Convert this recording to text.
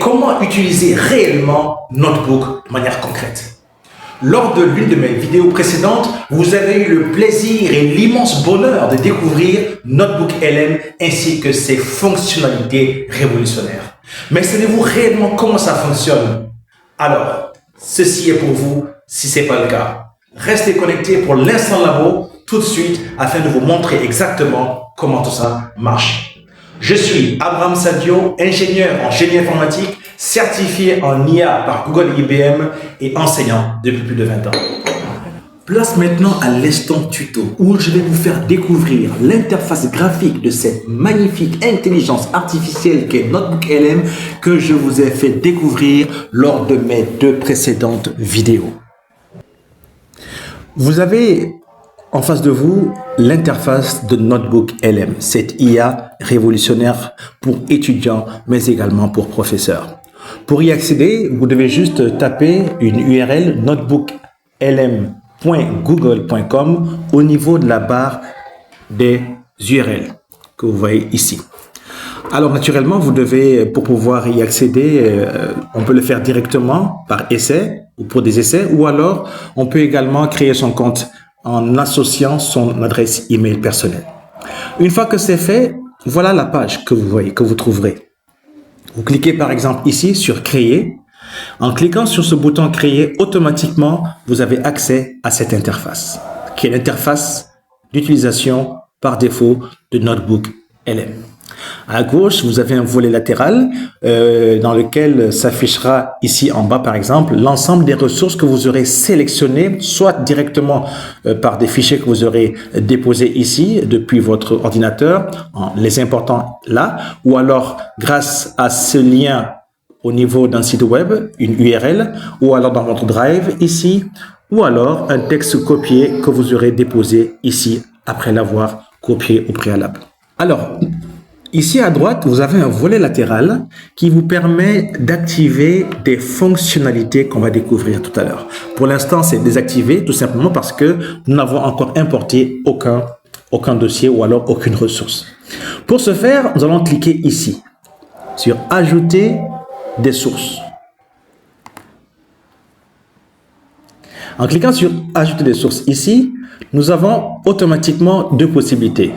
Comment utiliser réellement Notebook de manière concrète? Lors de l'une de mes vidéos précédentes, vous avez eu le plaisir et l'immense bonheur de découvrir Notebook LM ainsi que ses fonctionnalités révolutionnaires. Mais savez-vous réellement comment ça fonctionne? Alors, ceci est pour vous si ce n'est pas le cas. Restez connectés pour l'instant labo tout de suite afin de vous montrer exactement comment tout ça marche. Je suis Abraham Sadio, ingénieur en génie informatique, certifié en IA par Google et IBM et enseignant depuis plus de 20 ans. Place maintenant à l'instant tuto où je vais vous faire découvrir l'interface graphique de cette magnifique intelligence artificielle qu'est Notebook LM que je vous ai fait découvrir lors de mes 2 précédentes vidéos. Vous avez en face de vous l'interface de Notebook LM, cette IA révolutionnaire pour étudiants mais également pour professeurs. Pour y accéder, vous devez juste taper une URL notebooklm.google.com au niveau de la barre des URL que vous voyez ici. Alors naturellement, vous devez, pour pouvoir y accéder, on peut le faire directement par essai ou pour des essais, ou alors on peut également créer son compte en associant son adresse email personnelle. Une fois que c'est fait, voilà la page que vous voyez, que vous trouverez. Vous cliquez par exemple ici sur créer. En cliquant sur ce bouton créer, automatiquement, vous avez accès à cette interface, qui est l'interface d'utilisation par défaut de Notebook LM. À gauche, vous avez un volet latéral dans lequel s'affichera ici en bas, par exemple, l'ensemble des ressources que vous aurez sélectionnées, soit directement par des fichiers que vous aurez déposés ici depuis votre ordinateur, en les important là, ou alors grâce à ce lien au niveau d'un site web, une URL, ou alors dans votre Drive ici, ou alors un texte copié que vous aurez déposé ici après l'avoir copié au préalable. Alors, ici à droite, vous avez un volet latéral qui vous permet d'activer des fonctionnalités qu'on va découvrir tout à l'heure. Pour l'instant, c'est désactivé tout simplement parce que nous n'avons encore importé aucun dossier ou alors aucune ressource. Pour ce faire, nous allons cliquer ici sur Ajouter des sources. En cliquant sur Ajouter des sources ici, nous avons automatiquement 2 possibilités.